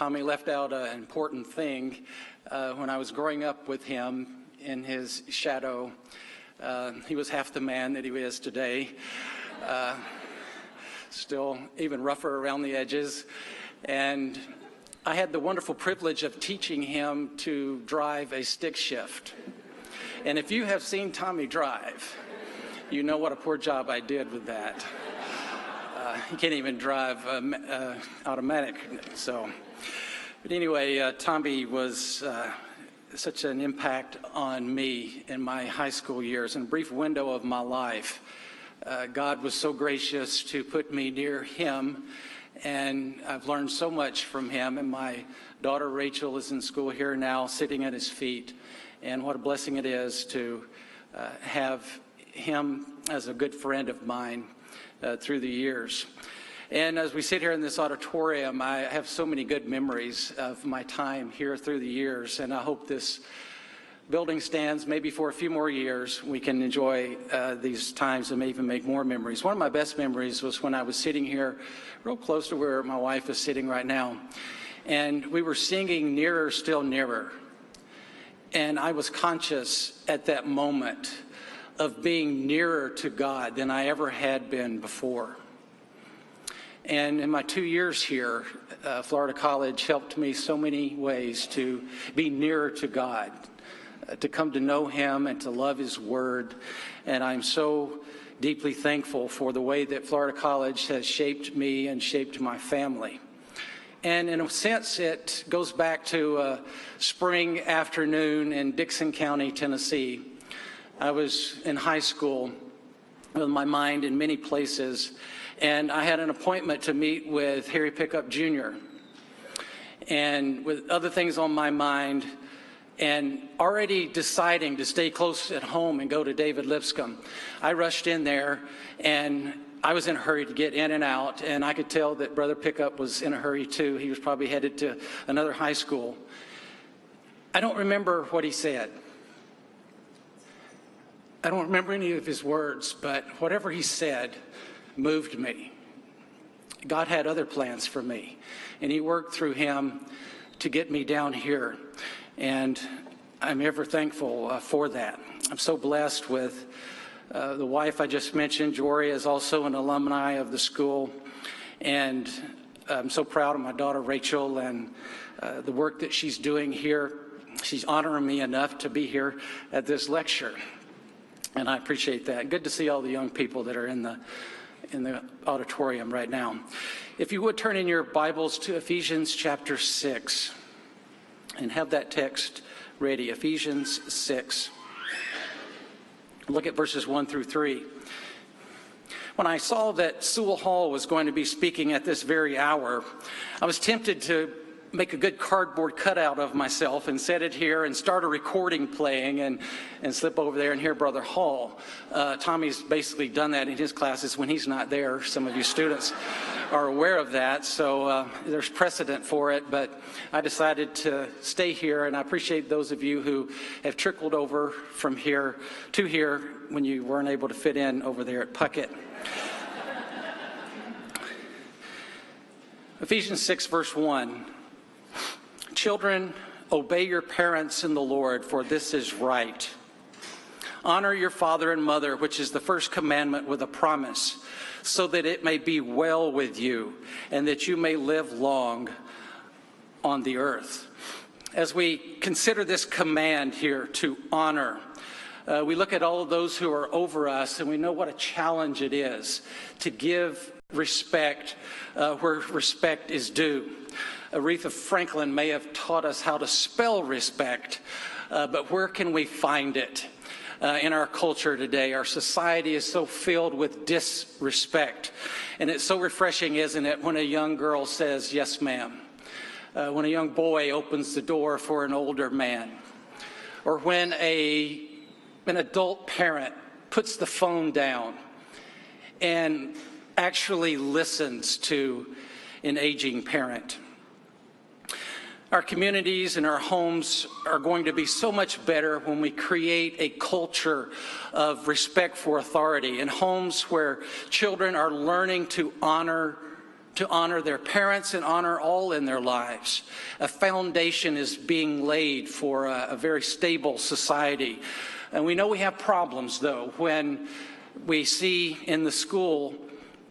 Tommy left out an important thing. When I was growing up with him in his shadow, he was half the man that he is today. Still even rougher around the edges. And I had the wonderful privilege of teaching him to drive a stick shift. And if you have seen Tommy drive, you know what a poor job I did with that. He can't even drive automatic. But anyway, Tommy was such an impact on me in my high school years. In a brief window of my life, God was so gracious to put me near him, and I've learned so much from him. And my daughter Rachel is in school here now, sitting at his feet. And what a blessing it is to have him as a good friend of mine through the years. And as we sit here in this auditorium, I have so many good memories of my time here through the years, and I hope this building stands maybe for a few more years. We can enjoy these times and maybe even make more memories. One of my best memories was when I was sitting here real close to where my wife is sitting right now, and we were singing Nearer, Still Nearer. And I was conscious at that moment of being nearer to God than I ever had been before. And in my 2 years here, Florida College helped me so many ways to be nearer to God, to come to know him and to love his word. And I'm so deeply thankful for the way that Florida College has shaped me and shaped my family. And in a sense, it goes back to a spring afternoon in Dixon County, Tennessee. I was in high school with my mind in many places, and I had an appointment to meet with Harry Pickup Jr. And with other things on my mind, and already deciding to stay close at home and go to David Lipscomb, I rushed in there, and I was in a hurry to get in and out, and I could tell that Brother Pickup was in a hurry too. He was probably headed to another high school. I don't remember what he said. I don't remember any of his words, but whatever he said moved me. God had other plans for me, and he worked through him to get me down here, and I'm ever thankful for that. I'm so blessed with the wife I just mentioned. Jory is also an alumni of the school, and I'm so proud of my daughter Rachel and the work that she's doing here. She's honoring me enough to be here at this lecture, and I appreciate that. Good to see all the young people that are in the auditorium right now. If you would turn in your Bibles to Ephesians Chapter 6 and have that text ready, Ephesians 6. Look at verses 1 through 3. When I saw that Sewell Hall was going to be speaking at this very hour, I was tempted to make a good cardboard cutout of myself and set it here and start a recording playing and slip over there and hear Brother Hall. Tommy's basically done that in his classes when he's not there. Some of you students are aware of that, so there's precedent for it, but I decided to stay here, and I appreciate those of you who have trickled over from here to here when you weren't able to fit in over there at Puckett. Ephesians 6, verse 1. Children, obey your parents in the Lord, for this is right. Honor your father and mother, which is the first commandment with a promise, so that it may be well with you and that you may live long on the earth. As we consider this command here to honor, we look at all of those who are over us, and we know what a challenge it is to give respect where respect is due. Aretha Franklin may have taught us how to spell respect, but where can we find it in our culture today? Our society is so filled with disrespect, and it's so refreshing, isn't it, when a young girl says, "Yes, ma'am," when a young boy opens the door for an older man, or when an adult parent puts the phone down and actually listens to an aging parent. Our communities and our homes are going to be so much better when we create a culture of respect for authority, in homes where children are learning to honor to honor their parents and honor all in their lives. A foundation is being laid for a very stable society. And we know we have problems, though, when we see in the school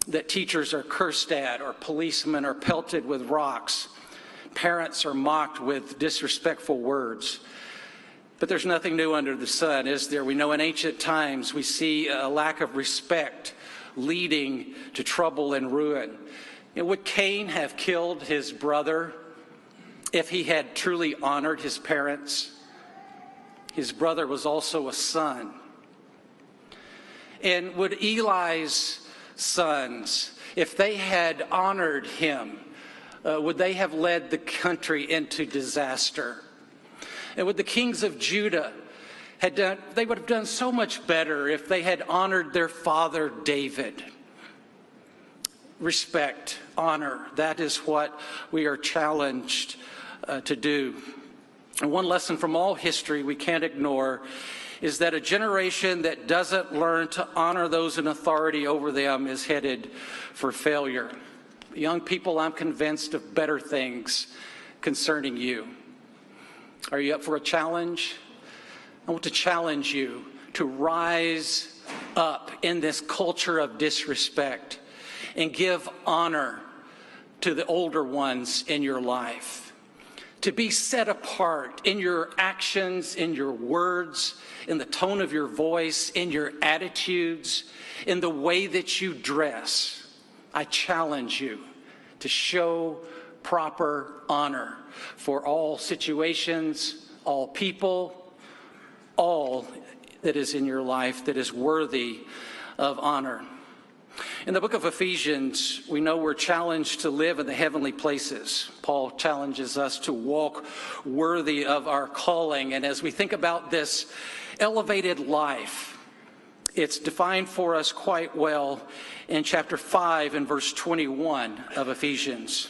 that teachers are cursed at or policemen are pelted with rocks. Parents are mocked with disrespectful words. But there's nothing new under the sun, is there? We know in ancient times we see a lack of respect leading to trouble and ruin. Would Cain have killed his brother if he had truly honored his parents? His brother was also a son. And would Eli's sons, if they had honored him, would they have led the country into disaster? And would the kings of Judah they would have done so much better if they had honored their father David. Respect, honor, that is what we are challenged to do. And one lesson from all history we can't ignore is that a generation that doesn't learn to honor those in authority over them is headed for failure. Young people, I'm convinced of better things concerning you. Are you up for a challenge? I want to challenge you to rise up in this culture of disrespect and give honor to the older ones in your life. To be set apart in your actions, in your words, in the tone of your voice, in your attitudes, in the way that you dress. I challenge you to show proper honor for all situations, all people, all that is in your life that is worthy of honor. In the book of Ephesians, we know we're challenged to live in the heavenly places. Paul challenges us to walk worthy of our calling. And as we think about this elevated life, it's defined for us quite well in chapter 5 and verse 21 of Ephesians.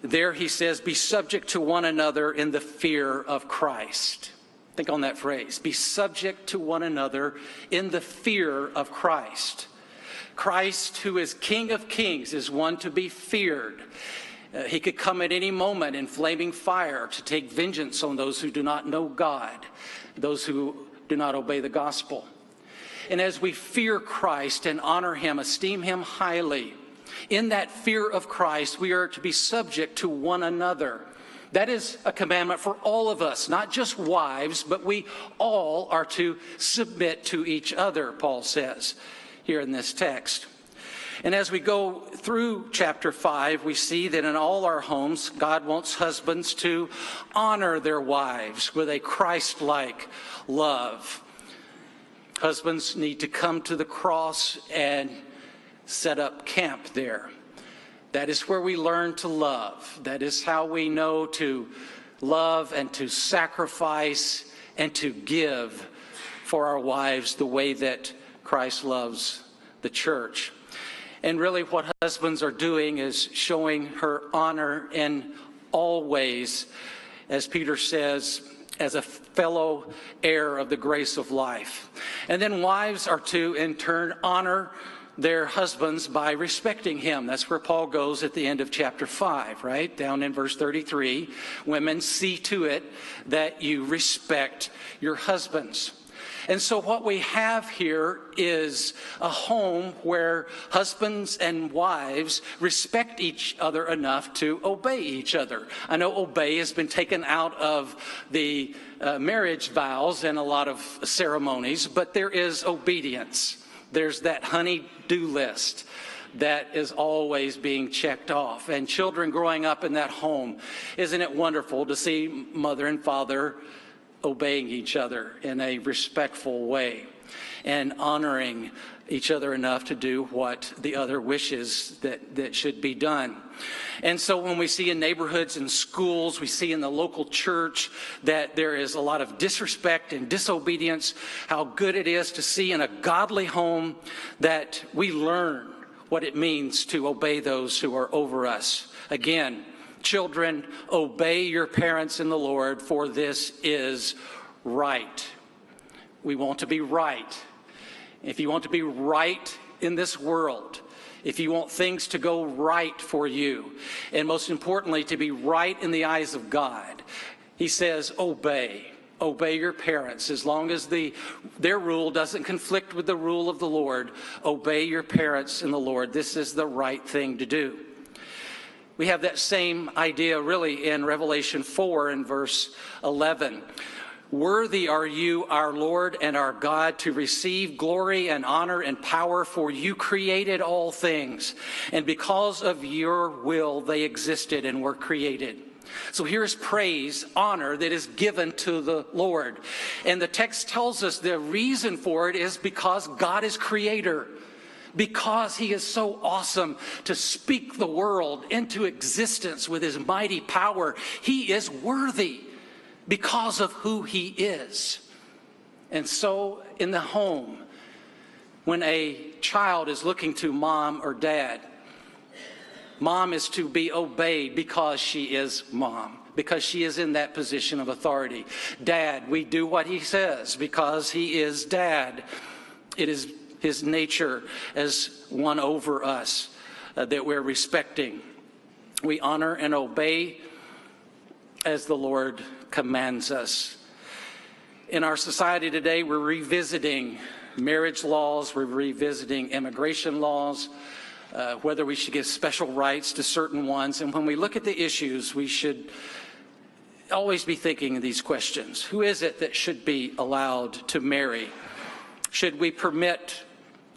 There he says, be subject to one another in the fear of Christ. Think on that phrase. Be subject to one another in the fear of Christ. Christ, who is King of Kings, is one to be feared. He could come at any moment in flaming fire to take vengeance on those who do not know God, those who do not obey the gospel. And as we fear Christ and honor him, esteem him highly, in that fear of Christ, we are to be subject to one another. That is a commandment for all of us, not just wives, but we all are to submit to each other, Paul says here in this text. And as we go through chapter 5, we see that in all our homes, God wants husbands to honor their wives with a Christ-like love. Husbands need to come to the cross and set up camp there. That is where we learn to love. That is how we know to love and to sacrifice and to give for our wives the way that Christ loves the church. And really what husbands are doing is showing her honor in all ways, as Peter says, as a fellow heir of the grace of life. And then wives are to, in turn, honor their husbands by respecting him. That's where Paul goes at the end of chapter 5, right? Down in verse 33. Women, see to it that you respect your husbands. And so what we have here is a home where husbands and wives respect each other enough to obey each other. I know obey has been taken out of the marriage vows and a lot of ceremonies, but there is obedience. There's that honey-do list that is always being checked off. And children growing up in that home, isn't it wonderful to see mother and father obeying each other in a respectful way and honoring each other enough to do what the other wishes that should be done. And so when we see in neighborhoods and schools, we see in the local church that there is a lot of disrespect and disobedience, how good it is to see in a godly home that we learn what it means to obey those who are over us. Again, children, obey your parents in the Lord, for this is right. We want to be right. If you want to be right in this world, if you want things to go right for you, and most importantly, to be right in the eyes of God, he says, obey. Obey your parents. As long as their rule doesn't conflict with the rule of the Lord, obey your parents in the Lord. This is the right thing to do. We have that same idea really in Revelation 4 and verse 11. Worthy are you, our Lord and our God, to receive glory and honor and power, for you created all things, and because of your will they existed and were created. So here's praise, honor that is given to the Lord. And the text tells us the reason for it is because God is creator. Because he is so awesome to speak the world into existence with his mighty power. He is worthy because of who he is. And so in the home, when a child is looking to mom or dad, mom is to be obeyed because she is mom, because she is in that position of authority. Dad, we do what he says because he is dad. It is his nature as one over us that we're respecting. We honor and obey as the Lord commands us. In our society today, we're revisiting marriage laws, we're revisiting immigration laws, whether we should give special rights to certain ones. And when we look at the issues, we should always be thinking of these questions. Who is it that should be allowed to marry? Should we permit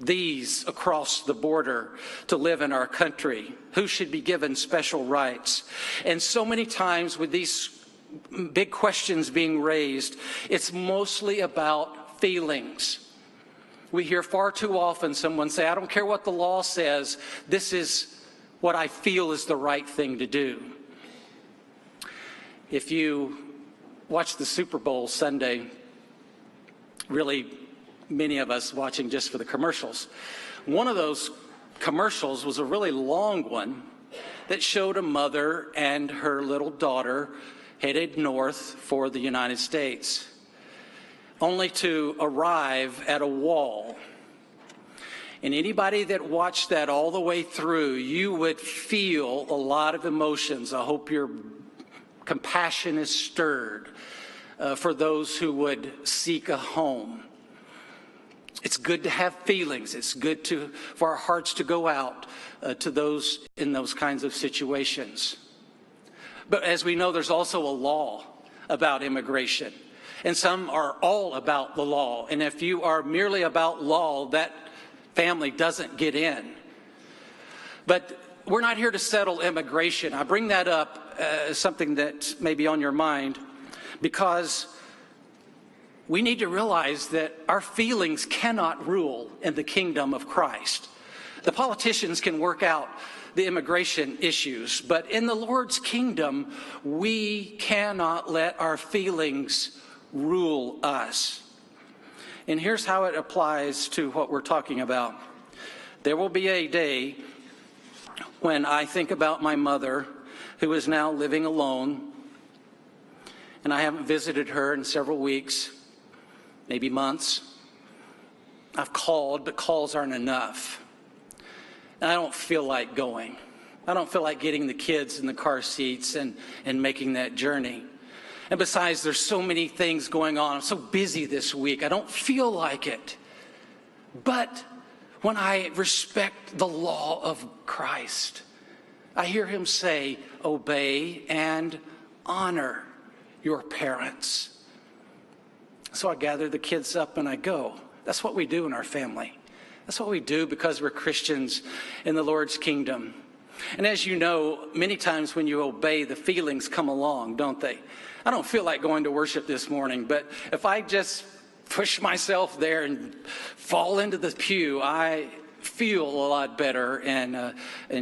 these across the border to live in our country? Who should be given special rights? And so many times with these big questions being raised, it's mostly about feelings. We hear far too often someone say, I don't care what the law says, this is what I feel is the right thing to do. If you watch the Super Bowl Sunday, really many of us watching just for the commercials, one of those commercials was a really long one that showed a mother and her little daughter headed north for the United States, only to arrive at a wall. And anybody that watched that all the way through, you would feel a lot of emotions. I hope your compassion is stirred for those who would seek a home. It's good to have feelings. It's good for our hearts to go out to those in those kinds of situations. But as we know, there's also a law about immigration. And some are all about the law. And if you are merely about law, that family doesn't get in. But we're not here to settle immigration. I bring that up as something that may be on your mind because we need to realize that our feelings cannot rule in the kingdom of Christ. The politicians can work out the immigration issues, but in the Lord's kingdom, we cannot let our feelings rule us. And here's how it applies to what we're talking about. There will be a day when I think about my mother, who is now living alone, and I haven't visited her in several weeks, maybe months. I've called, but calls aren't enough. And I don't feel like going. I don't feel like getting the kids in the car seats and making that journey. And besides, there's so many things going on. I'm so busy this week. I don't feel like it. But when I respect the law of Christ, I hear him say, obey and honor your parents. So I gather the kids up and I go. That's what we do in our family. That's what we do because we're Christians in the Lord's kingdom. And as you know, many times when you obey, the feelings come along, don't they? I don't feel like going to worship this morning, but if I just push myself there and fall into the pew, I feel a lot better in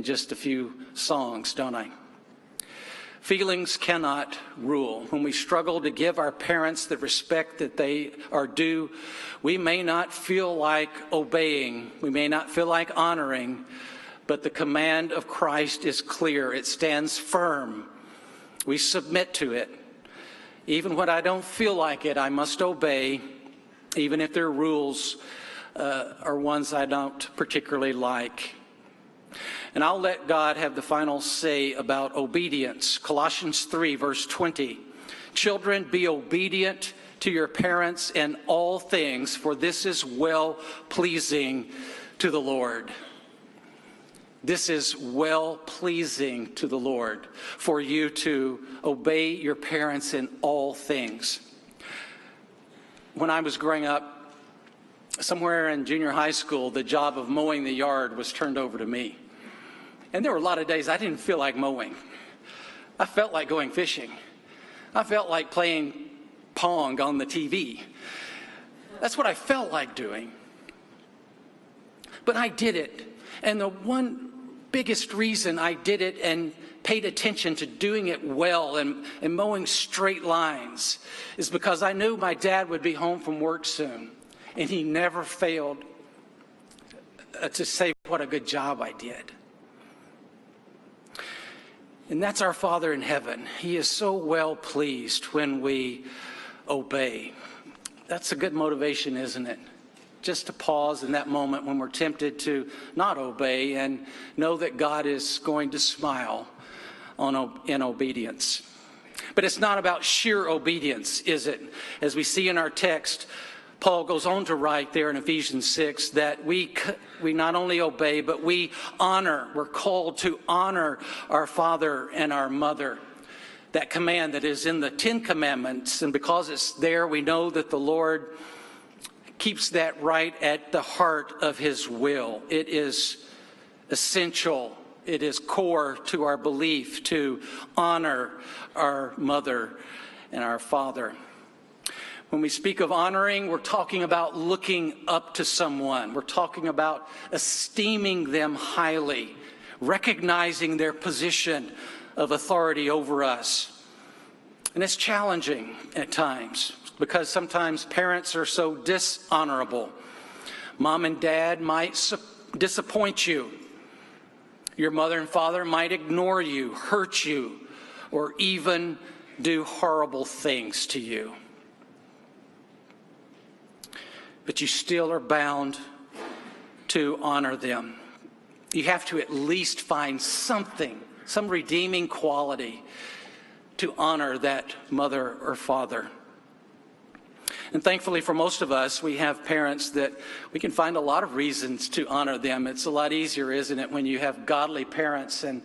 just a few songs, don't I? Feelings cannot rule. When we struggle to give our parents the respect that they are due, we may not feel like obeying. We may not feel like honoring, but the command of Christ is clear. It stands firm. We submit to it. Even when I don't feel like it, I must obey, even if their rules are ones I don't particularly like. And I'll let God have the final say about obedience. Colossians 3, verse 20. Children, be obedient to your parents in all things, for this is well-pleasing to the Lord. This is well-pleasing to the Lord, for you to obey your parents in all things. When I was growing up, somewhere in junior high school, the job of mowing the yard was turned over to me. And there were a lot of days I didn't feel like mowing. I felt like going fishing. I felt like playing Pong on the TV. That's what I felt like doing. But I did it. And the one biggest reason I did it and paid attention to doing it well and mowing straight lines is because I knew my dad would be home from work soon. And he never failed to say what a good job I did. And that's our Father in heaven. He is so well pleased when we obey. That's a good motivation, isn't it? Just to pause in that moment when we're tempted to not obey and know that God is going to smile in obedience. But it's not about sheer obedience, is it? As we see in our text, Paul goes on to write there in Ephesians 6 that we not only obey, but we honor. We're called to honor our father and our mother. That command that is in the 10 Commandments, and because it's there, we know that the Lord keeps that right at the heart of his will. It is essential. It is core to our belief to honor our mother and our father. When we speak of honoring, we're talking about looking up to someone. We're talking about esteeming them highly, recognizing their position of authority over us. And it's challenging at times because sometimes parents are so dishonorable. Mom and dad might disappoint you. Your mother and father might ignore you, hurt you, or even do horrible things to you. But you still are bound to honor them. You have to at least find something, some redeeming quality to honor that mother or father. And thankfully for most of us, we have parents that we can find a lot of reasons to honor them. It's a lot easier, isn't it, when you have godly parents and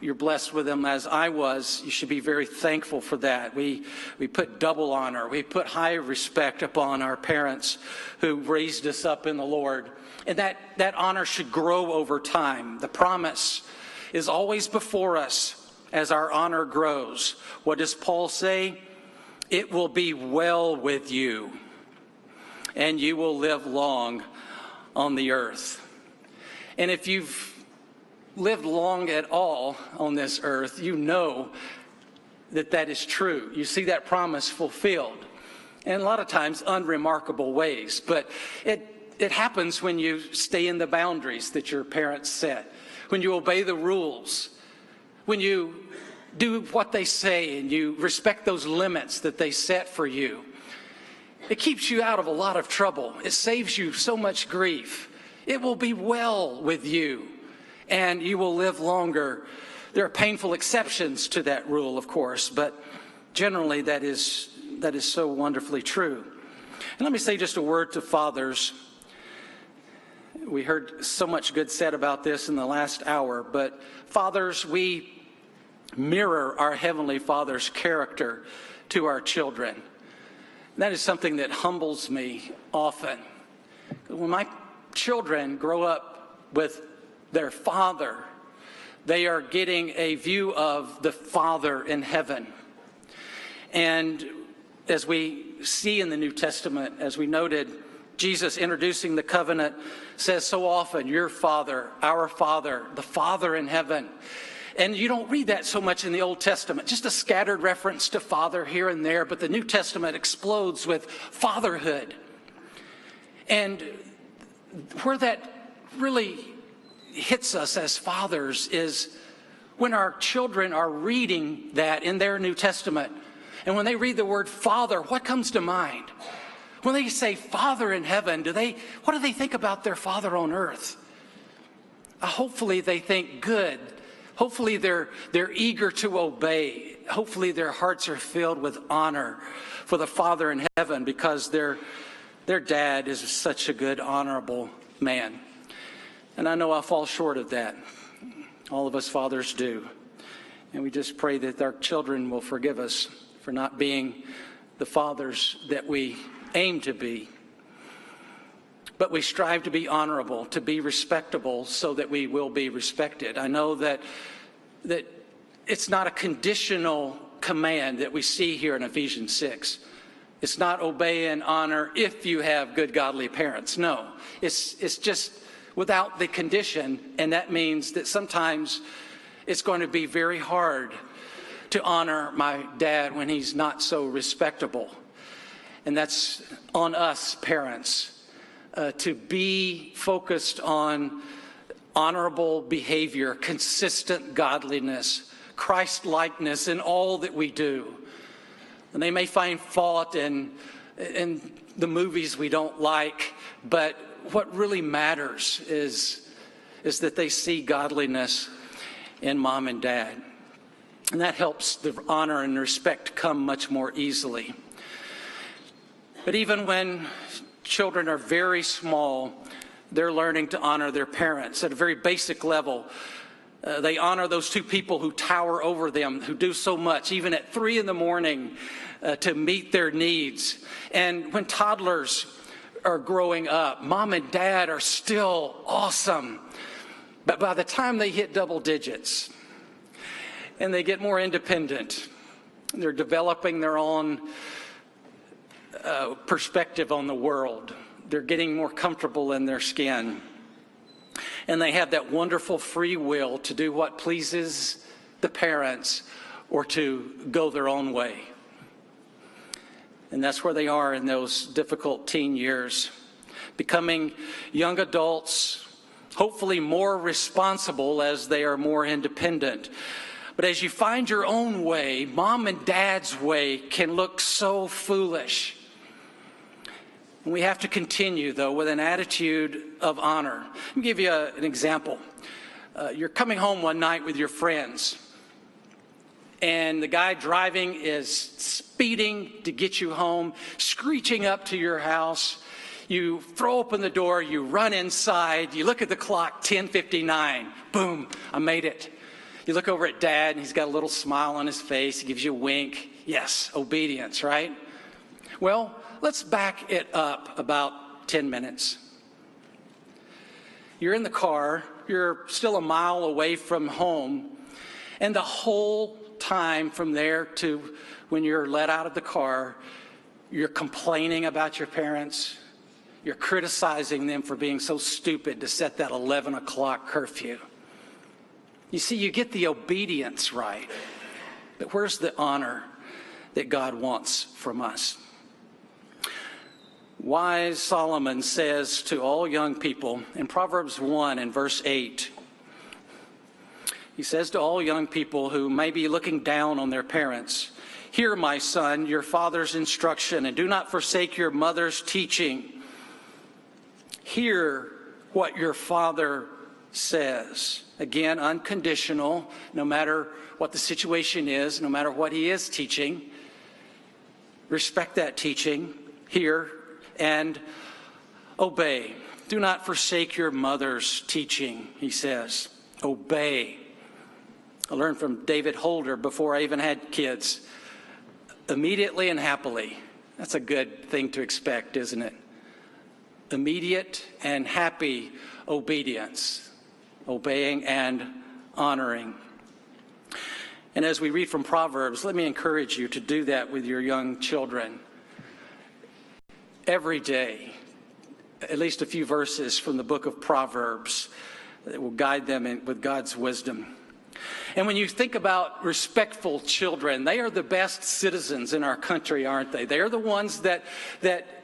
you're blessed with them as I was. You should be very thankful for that. We put double honor. We put high respect upon our parents who raised us up in the Lord. And that honor should grow over time. The promise is always before us as our honor grows. What does Paul say? It will be well with you, and you will live long on the earth. And if you've lived long at all on this earth, you know that that is true. You see that promise fulfilled in a lot of times unremarkable ways. But it happens when you stay in the boundaries that your parents set, when you obey the rules, when you do what they say and you respect those limits that they set for you. It keeps you out of a lot of trouble. It saves you so much grief. It will be well with you, and you will live longer. There are painful exceptions to that rule, of course, but generally that is so wonderfully true. And let me say just a word to fathers. We heard so much good said about this in the last hour, but fathers, we mirror our Heavenly Father's character to our children. That is something that humbles me often. When my children grow up with their father, they are getting a view of the Father in heaven. And as we see in the New Testament, as we noted, Jesus introducing the covenant says so often, your Father, our Father, the Father in heaven. And you don't read that so much in the Old Testament, just a scattered reference to Father here and there, but the New Testament explodes with fatherhood. And where that really hits us as fathers is when our children are reading that in their New Testament. And when they read the word Father, what comes to mind? When they say Father in heaven, what do they think about their Father on earth? hopefully they think good. Hopefully they're eager to obey. Hopefully their hearts are filled with honor for the Father in heaven because their dad is such a good, honorable man. And I know I fall short of that. All of us fathers do. And we just pray that our children will forgive us for not being the fathers that we aim to be. But we strive to be honorable, to be respectable, so that we will be respected. I know that it's not a conditional command that we see here in Ephesians 6. It's not obey and honor if you have good godly parents. No, it's just without the condition, and that means that sometimes it's going to be very hard to honor my dad when he's not so respectable. And that's on us parents. To be focused on honorable behavior, consistent godliness, Christ-likeness in all that we do. And they may find fault in the movies we don't like, but what really matters is that they see godliness in mom and dad. And that helps the honor and respect come much more easily. But even when children are very small, they're learning to honor their parents at a very basic level. They honor those two people who tower over them, who do so much, even at 3 a.m, to meet their needs. And when toddlers are growing up, mom and dad are still awesome. But by the time they hit double digits and they get more independent, they're developing their own perspective on the world. They're getting more comfortable in their skin. And they have that wonderful free will to do what pleases the parents or to go their own way. And that's where they are in those difficult teen years, becoming young adults, hopefully more responsible as they are more independent. But as you find your own way, mom and dad's way can look so foolish. And we have to continue, though, with an attitude of honor. Let me give you an example. You're coming home one night with your friends, and the guy driving is speeding to get you home, screeching up to your house. You throw open the door, you run inside, you look at the clock, 10:59. Boom, I made it. You look over at Dad, and he's got a little smile on his face. He gives you a wink. Yes, obedience, right? Well, let's back it up about 10 minutes. You're in the car, you're still a mile away from home, and the whole time from there to when you're let out of the car, you're complaining about your parents. You're criticizing them for being so stupid to set that 11 o'clock curfew. You see, you get the obedience right, but where's the honor that God wants from us? Wise Solomon says to all young people in Proverbs 1 and verse 8, he says to all young people who may be looking down on their parents, "Hear, my son, your father's instruction, and do not forsake your mother's teaching. Hear what your father says." Again, unconditional, no matter what the situation is, no matter what he is teaching. Respect that teaching. Hear and obey. Do not forsake your mother's teaching, he says. Obey. I learned from David Holder before I even had kids. Immediately and happily. That's a good thing to expect, isn't it? Immediate and happy obedience. Obeying and honoring. And as we read from Proverbs, let me encourage you to do that with your young children. Every day, at least a few verses from the book of Proverbs that will guide them with God's wisdom. And when you think about respectful children, they are the best citizens in our country, aren't they? They are the ones that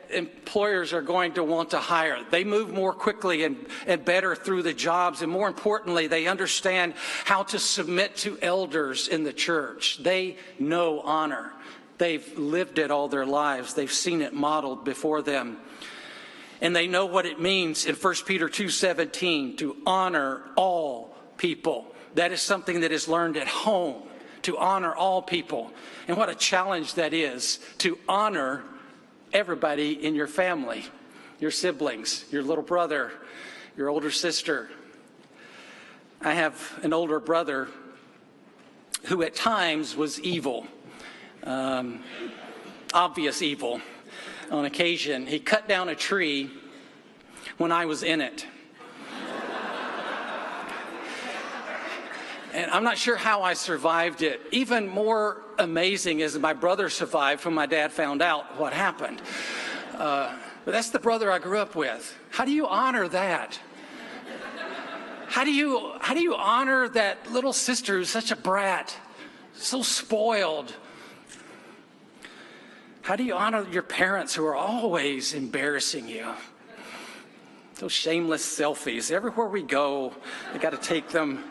employers are going to want to hire. They move more quickly and better through the jobs. And more importantly, they understand how to submit to elders in the church. They know honor. They've lived it all their lives. They've seen it modeled before them. And they know what it means in 1 Peter 2:17 to honor all people. That is something that is learned at home, to honor all people. And what a challenge that is, to honor everybody in your family, your siblings, your little brother, your older sister. I have an older brother who at times was evil, obvious evil. On occasion, he cut down a tree when I was in it. And I'm not sure how I survived it. Even more amazing is that my brother survived when my dad found out what happened. But that's the brother I grew up with. How do you honor that? How do you honor that little sister who's such a brat, so spoiled? How do you honor your parents who are always embarrassing you? Those shameless selfies. Everywhere we go, we got to take them.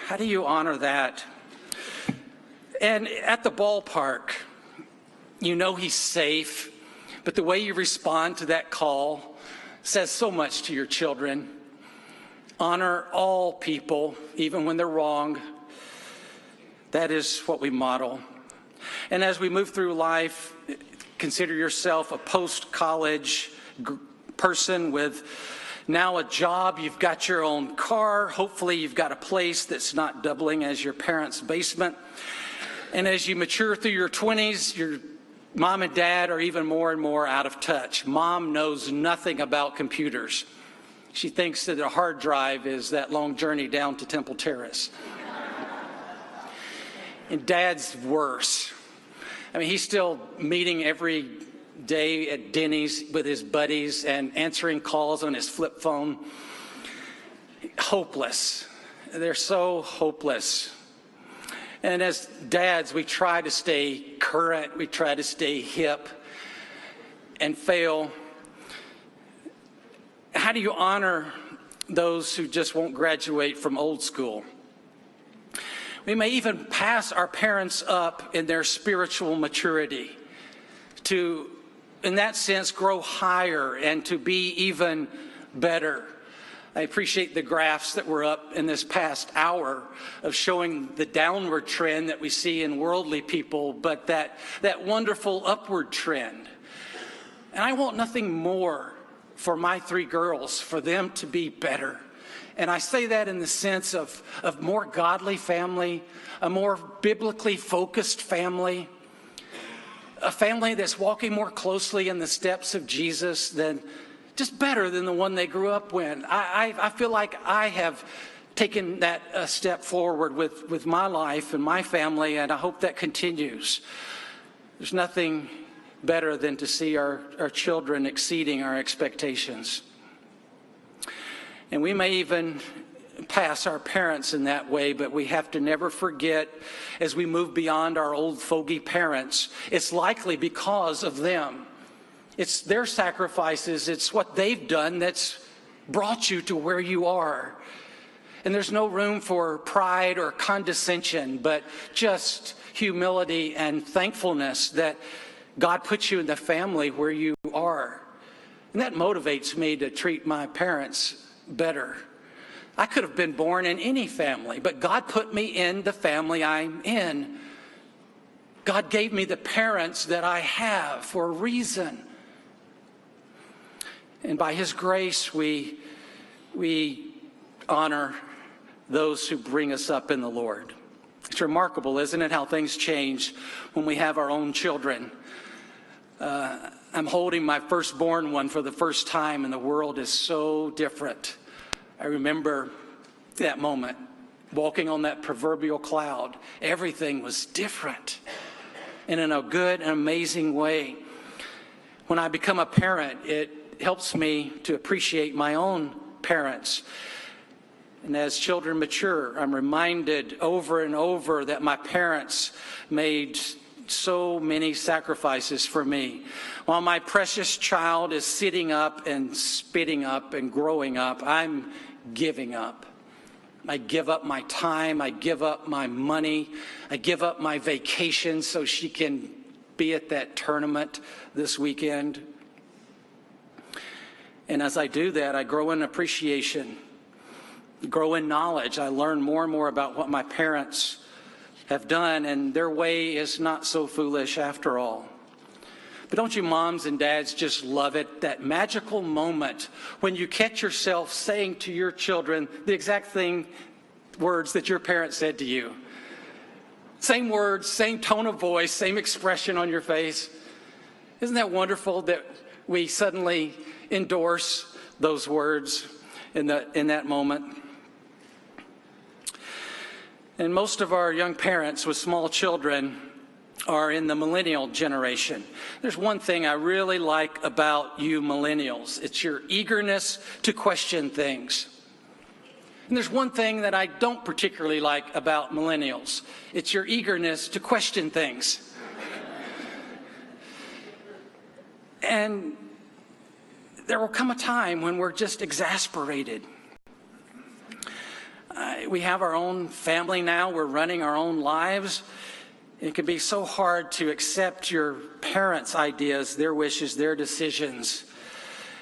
How do you honor that? And at the ballpark, you know he's safe, but the way you respond to that call says so much to your children. Honor all people, even when they're wrong. That is what we model. And as we move through life, consider yourself a post-college person with now a job. You've got your own car. Hopefully you've got a place that's not doubling as your parents' basement. And as you mature through your 20s, your mom and dad are even more and more out of touch. Mom knows nothing about computers. She thinks that a hard drive is that long journey down to Temple Terrace. And dad's worse. I mean, he's still meeting every day at Denny's with his buddies and answering calls on his flip phone. Hopeless. They're so hopeless. And as dads, we try to stay current. We try to stay hip and fail. How do you honor those who just won't graduate from old school? We may even pass our parents up in their spiritual maturity to, in that sense, grow higher and to be even better. I appreciate the graphs that were up in this past hour of showing the downward trend that we see in worldly people, but that wonderful upward trend. And I want nothing more for my three girls, for them to be better. And I say that in the sense of more godly family, a more biblically focused family, a family that's walking more closely in the steps of Jesus than just better than the one they grew up with. I feel like I have taken that step forward with my life and my family, and I hope that continues. There's nothing better than to see our children exceeding our expectations. And we may even pass our parents in that way, but we have to never forget, as we move beyond our old fogey parents, it's likely because of them. It's their sacrifices, it's what they've done that's brought you to where you are. And there's no room for pride or condescension, but just humility and thankfulness that God puts you in the family where you are. And that motivates me to treat my parents better. I could have been born in any family, but God put me in the family I'm in. God gave me the parents that I have for a reason. And by His grace, we honor those who bring us up in the Lord. It's remarkable, isn't it, how things change when we have our own children. I'm holding my firstborn one for the first time, and the world is so different. I remember that moment, walking on that proverbial cloud. Everything was different, and in a good and amazing way. When I become a parent, it helps me to appreciate my own parents. And as children mature, I'm reminded over and over that my parents made so many sacrifices for me. While my precious child is sitting up and spitting up and growing up, I'm giving up. I give up my time, I give up my money, I give up my vacation so she can be at that tournament this weekend. And as I do that, I grow in appreciation, grow in knowledge. I learn more and more about what my parents have done, and their way is not so foolish after all. But don't you moms and dads just love it, that magical moment when you catch yourself saying to your children the exact words that your parents said to you? Same words, same tone of voice, same expression on your face. Isn't that wonderful that we suddenly endorse those words in that moment? And most of our young parents with small children are in the millennial generation. There's one thing I really like about you millennials. It's your eagerness to question things. And there's one thing that I don't particularly like about millennials. It's your eagerness to question things. And there will come a time when we're just exasperated. We have our own family now. We're running our own lives. It can be so hard to accept your parents' ideas, their wishes, their decisions.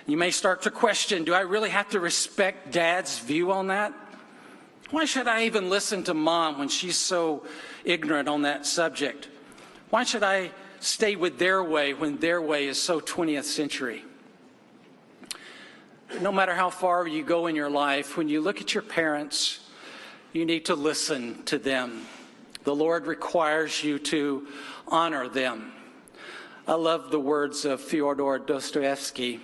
You may start to question, do I really have to respect Dad's view on that? Why should I even listen to Mom when she's so ignorant on that subject? Why should I stay with their way when their way is so 20th century? No matter how far you go in your life, when you look at your parents, you need to listen to them. The Lord requires you to honor them. I love the words of Fyodor Dostoevsky,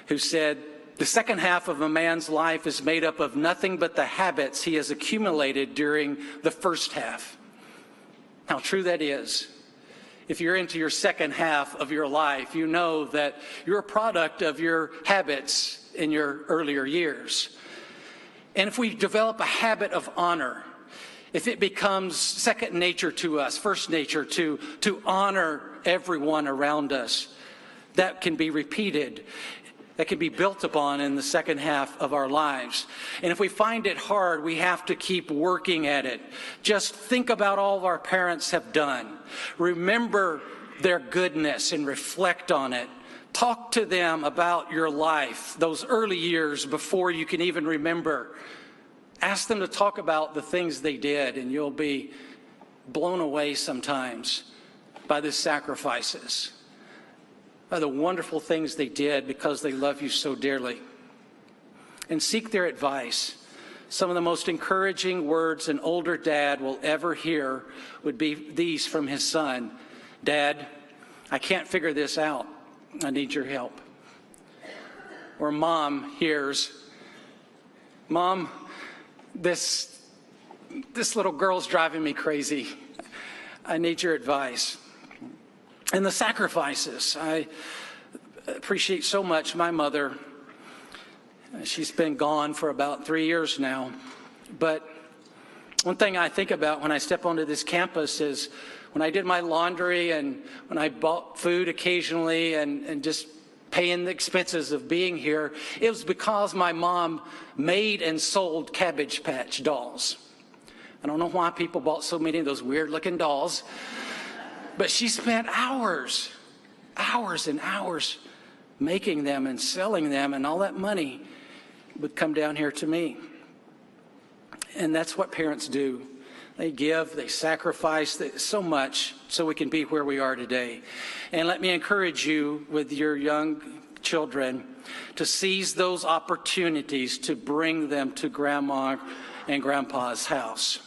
who said, "The second half of a man's life is made up of nothing but the habits he has accumulated during the first half." How true that is. If you're into your second half of your life, you know that you're a product of your habits in your earlier years. And if we develop a habit of honor, if it becomes second nature to us, first nature to honor everyone around us, that can be repeated. That can be built upon in the second half of our lives. And if we find it hard, we have to keep working at it. Just think about all our parents have done. Remember their goodness and reflect on it. Talk to them about your life, those early years before you can even remember. Ask them to talk about the things they did, and you'll be blown away sometimes by the sacrifices, by the wonderful things they did because they love you so dearly. And seek their advice. Some of the most encouraging words an older dad will ever hear would be these from his son: "Dad, I can't figure this out. I need your help." Or mom hears, "Mom, this little girl's driving me crazy. I need your advice." And the sacrifices. I appreciate so much my mother. She's been gone for about 3 years now. But one thing I think about when I step onto this campus is when I did my laundry and when I bought food occasionally and just paying the expenses of being here, it was because my mom made and sold Cabbage Patch dolls. I don't know why people bought so many of those weird-looking dolls, but she spent hours and hours making them and selling them, and all that money would come down here to me. And that's what parents do. They give, they sacrifice so much so we can be where we are today. And let me encourage you with your young children to seize those opportunities to bring them to Grandma and Grandpa's house.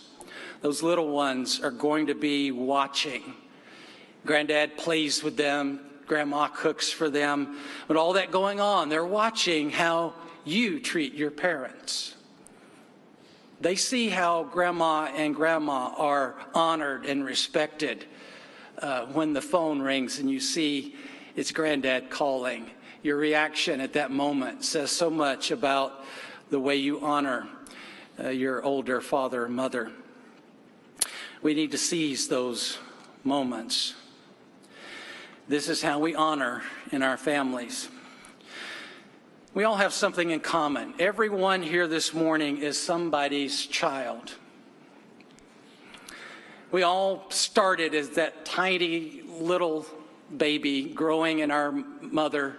Those little ones are going to be watching. Granddad plays with them, Grandma cooks for them, but all that going on, they're watching how you treat your parents. They see how Grandma and Grandma are honored and respected when the phone rings and you see it's Granddad calling. Your reaction at that moment says so much about the way you honor your older father and mother. We need to seize those moments. This is how we honor in our families. We all have something in common. Everyone here this morning is somebody's child. We all started as that tiny little baby growing in our mother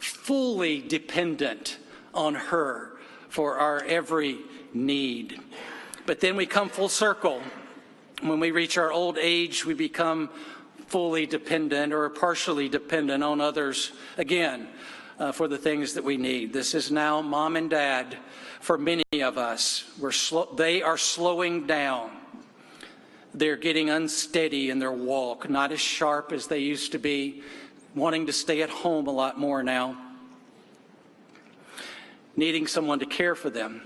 fully dependent on her for our every need. But then we come full circle. When we reach our old age, we become fully dependent or partially dependent on others again for the things that we need. This is now mom and dad for many of us. They are slowing down. They're getting unsteady in their walk, not as sharp as they used to be, wanting to stay at home a lot more now, needing someone to care for them.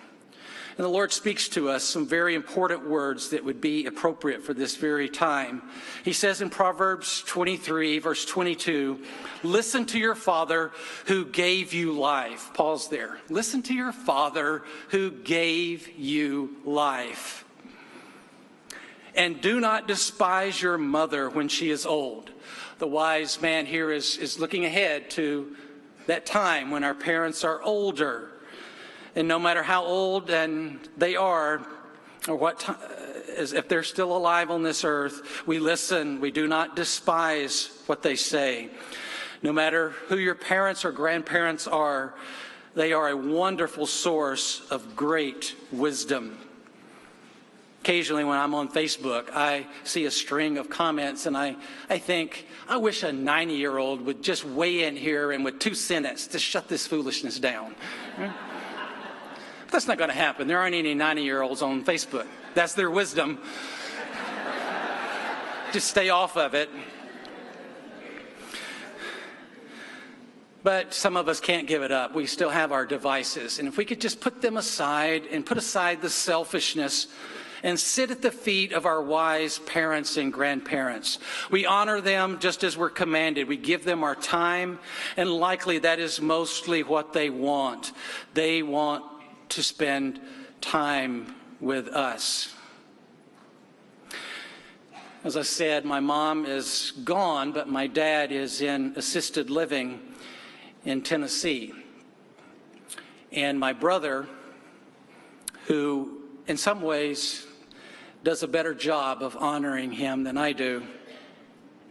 And the Lord speaks to us some very important words that would be appropriate for this very time. He says in Proverbs 23, verse 22, listen to your father who gave you life. Pause there. Listen to your father who gave you life. And do not despise your mother when she is old. The wise man here is looking ahead to that time when our parents are older. And no matter how old they are, or if they're still alive on this earth, we listen. We do not despise what they say. No matter who your parents or grandparents are, they are a wonderful source of great wisdom. Occasionally when I'm on Facebook, I see a string of comments and I think, I wish a 90-year-old would just weigh in here and with 2 sentences to shut this foolishness down. That's not going to happen. There aren't any 90-year-olds on Facebook. That's their wisdom. Just stay off of it. But some of us can't give it up. We still have our devices. And if we could just put them aside and put aside the selfishness and sit at the feet of our wise parents and grandparents. We honor them just as we're commanded. We give them our time, and likely that is mostly what they want. They want to spend time with us. As I said, my mom is gone, but my dad is in assisted living in Tennessee. And my brother, who in some ways does a better job of honoring him than I do.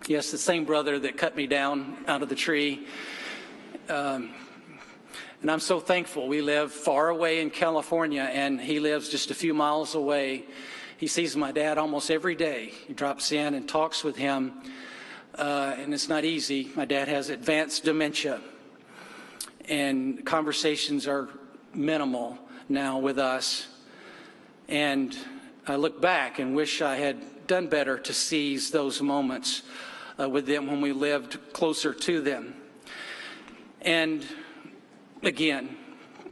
Yes, the same brother that cut me down out of the tree. And I'm so thankful. We live far away in California, and he lives just a few miles away. He sees my dad almost every day. He drops in and talks with him, and it's not easy. My dad has advanced dementia, and conversations are minimal now with us. And I look back and wish I had done better to seize those moments with them when we lived closer to them. And again,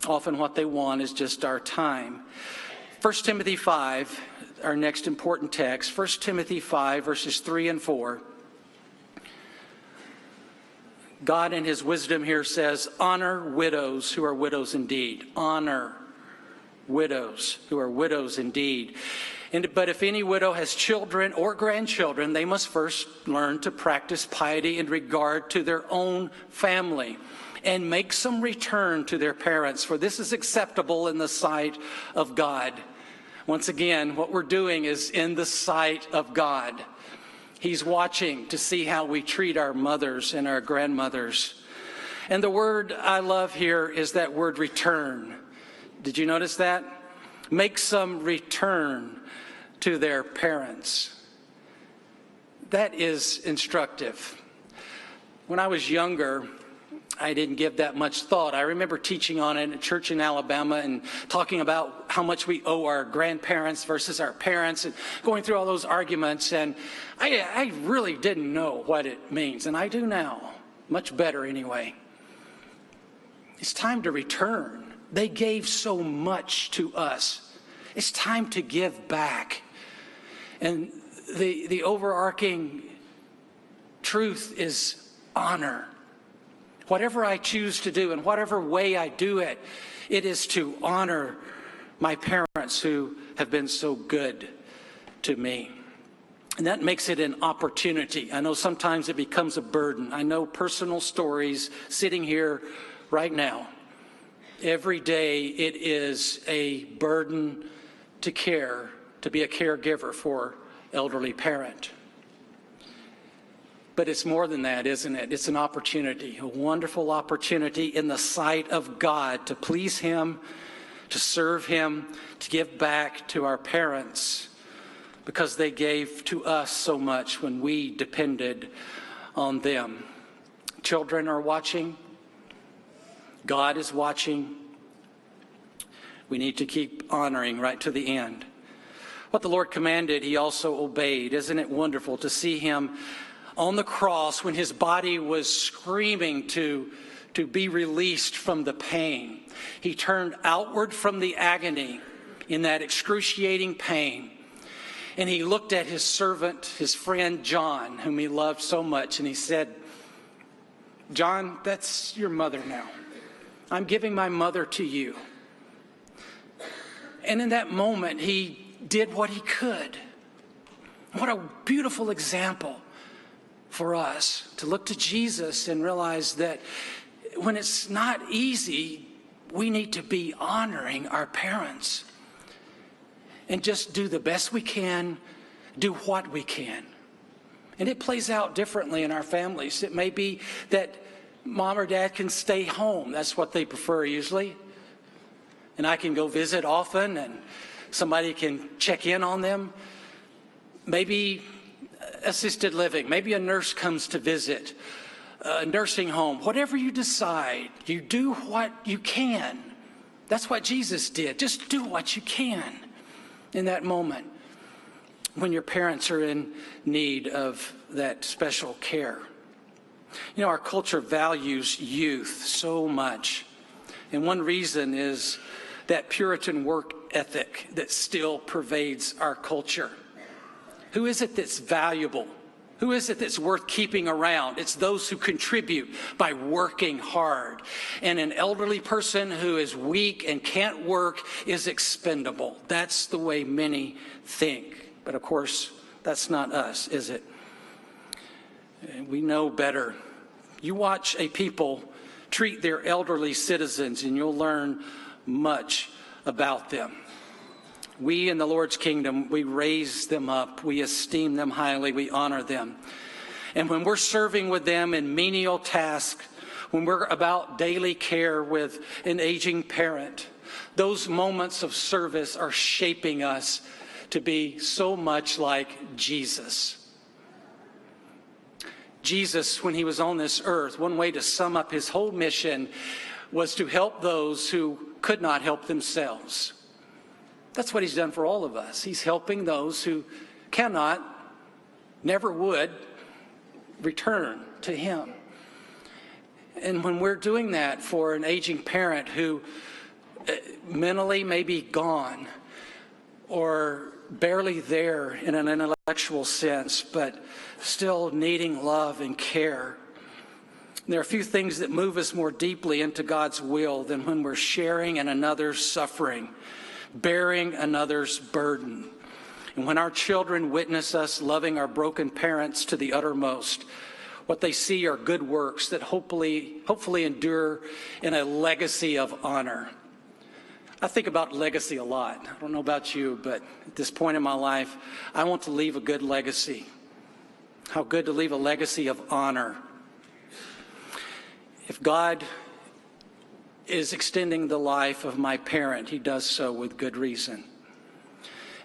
often what they want is just our time. 1 Timothy 5, our next important text, 1 Timothy 5, verses 3 and 4. God in his wisdom here says, honor widows who are widows indeed. Honor widows who are widows indeed. But if any widow has children or grandchildren, they must first learn to practice piety in regard to their own family and make some return to their parents, for this is acceptable in the sight of God. Once again, what we're doing is in the sight of God. He's watching to see how we treat our mothers and our grandmothers. And the word I love here is that word return. Did you notice that? Make some return to their parents. That is instructive. When I was younger, I didn't give that much thought. I remember teaching on it at church in Alabama and talking about how much we owe our grandparents versus our parents and going through all those arguments. And I really didn't know what it means. And I do now, much better anyway. It's time to return. They gave so much to us. It's time to give back. And the overarching truth is honor. Whatever I choose to do and whatever way I do it, it is to honor my parents who have been so good to me. And that makes it an opportunity. I know sometimes it becomes a burden. I know personal stories sitting here right now. Every day it is a burden to care, to be a caregiver for elderly parent. But it's more than that, isn't it? It's an opportunity, a wonderful opportunity in the sight of God to please Him, to serve Him, to give back to our parents because they gave to us so much when we depended on them. Children are watching. God is watching. We need to keep honoring right to the end. What the Lord commanded, He also obeyed. Isn't it wonderful to see Him on the cross when His body was screaming to be released from the pain? He turned outward from the agony in that excruciating pain. And He looked at His servant, His friend John, whom He loved so much, and He said, "John, that's your mother now. I'm giving my mother to you." And in that moment, He did what He could. What a beautiful example for us to look to Jesus and realize that when it's not easy, we need to be honoring our parents and just do the best we can, do what we can. And it plays out differently in our families. It may be that mom or dad can stay home. That's what they prefer usually. And I can go visit often and somebody can check in on them. Maybe assisted living. Maybe a nurse comes to visit. A nursing home. Whatever you decide, you do what you can. That's what Jesus did. Just do what you can in that moment when your parents are in need of that special care. You know, our culture values youth so much. And one reason is that Puritan work ethic that still pervades our culture. Who is it that's valuable? Who is it that's worth keeping around? It's those who contribute by working hard. And an elderly person who is weak and can't work is expendable. That's the way many think. But of course, that's not us, is it? We know better. You watch a people treat their elderly citizens and you'll learn much about them. We in the Lord's kingdom, we raise them up, we esteem them highly, we honor them. And when we're serving with them in menial tasks, when we're about daily care with an aging parent, those moments of service are shaping us to be so much like Jesus. Jesus, when He was on this earth, one way to sum up His whole mission was to help those who could not help themselves. That's what He's done for all of us. He's helping those who cannot, never would, return to Him. And when we're doing that for an aging parent who mentally may be gone or barely there in an intellectual sense, but still needing love and care, there are a few things that move us more deeply into God's will than when we're sharing in another's suffering, bearing another's burden. And when our children witness us loving our broken parents to the uttermost, what they see are good works that hopefully endure in a legacy of honor. I think about legacy a lot. I don't know about you, but at this point in my life, I want to leave a good legacy. How good to leave a legacy of honor. If God is extending the life of my parent, He does so with good reason.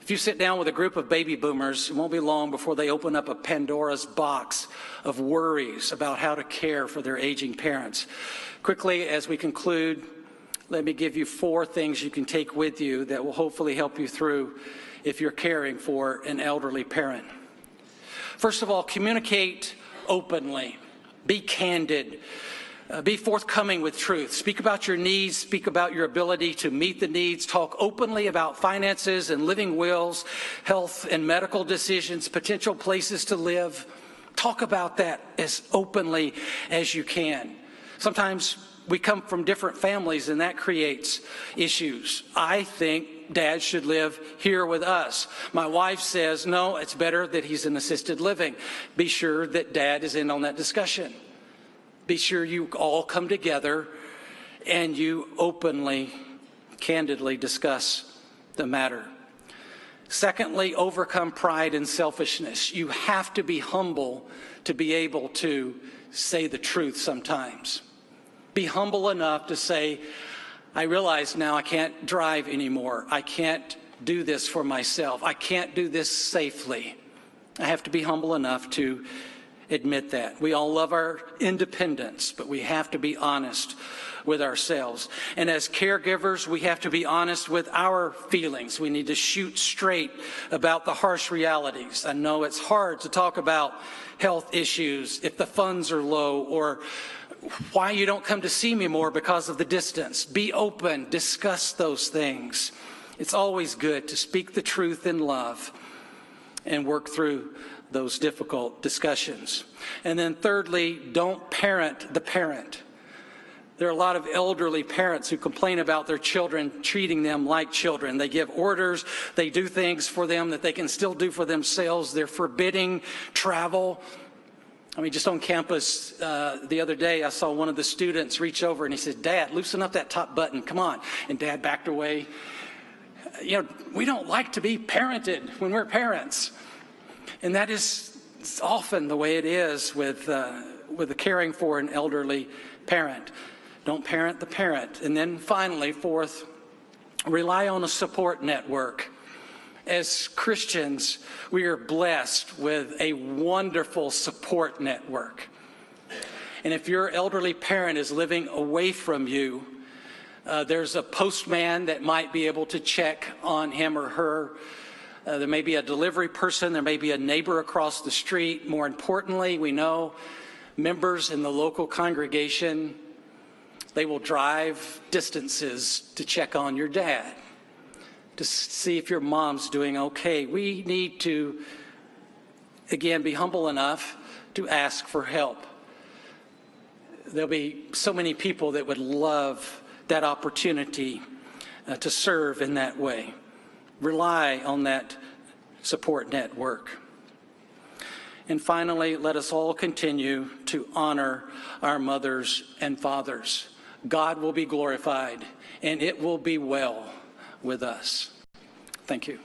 If you sit down with a group of baby boomers, it won't be long before they open up a Pandora's box of worries about how to care for their aging parents. Quickly, as we conclude, let me give you 4 things you can take with you that will hopefully help you through if you're caring for an elderly parent. First of all, communicate openly. Be candid. Be forthcoming with truth. Speak about your needs. Speak about your ability to meet the needs. Talk openly about finances and living wills, health and medical decisions, potential places to live. Talk about that as openly as you can. Sometimes we come from different families and that creates issues. I think Dad should live here with us. My wife says, no, it's better that he's in assisted living. Be sure that Dad is in on that discussion. Be sure you all come together and you openly, candidly discuss the matter. Secondly, overcome pride and selfishness. You have to be humble to be able to say the truth sometimes. Be humble enough to say, I realize now I can't drive anymore. I can't do this for myself. I can't do this safely. I have to be humble enough to admit that. We all love our independence, but we have to be honest with ourselves. And as caregivers, we have to be honest with our feelings. We need to shoot straight about the harsh realities. I know it's hard to talk about health issues if the funds are low, or why you don't come to see me more because of the distance. Be open, discuss those things. It's always good to speak the truth in love and work through those difficult discussions. And then thirdly, don't parent the parent. There are a lot of elderly parents who complain about their children treating them like children. They give orders, they do things for them that they can still do for themselves. They're forbidding travel. I mean, just on campus the other day, I saw one of the students reach over and he said, Dad, loosen up that top button, come on. And Dad backed away. You know, we don't like to be parented when we're parents. And that is often the way it is with the caring for an elderly parent. Don't parent the parent. And then finally, fourth, rely on a support network. As Christians, we are blessed with a wonderful support network. And if your elderly parent is living away from you, there's a postman that might be able to check on him or her. There may be a delivery person. There may be a neighbor across the street. More importantly, we know members in the local congregation, they will drive distances to check on your dad, to see if your mom's doing okay. We need to, again, be humble enough to ask for help. There'll be so many people that would love that opportunity to serve in that way. Rely on that support network. And finally, let us all continue to honor our mothers and fathers. God will be glorified, and it will be well with us. Thank you.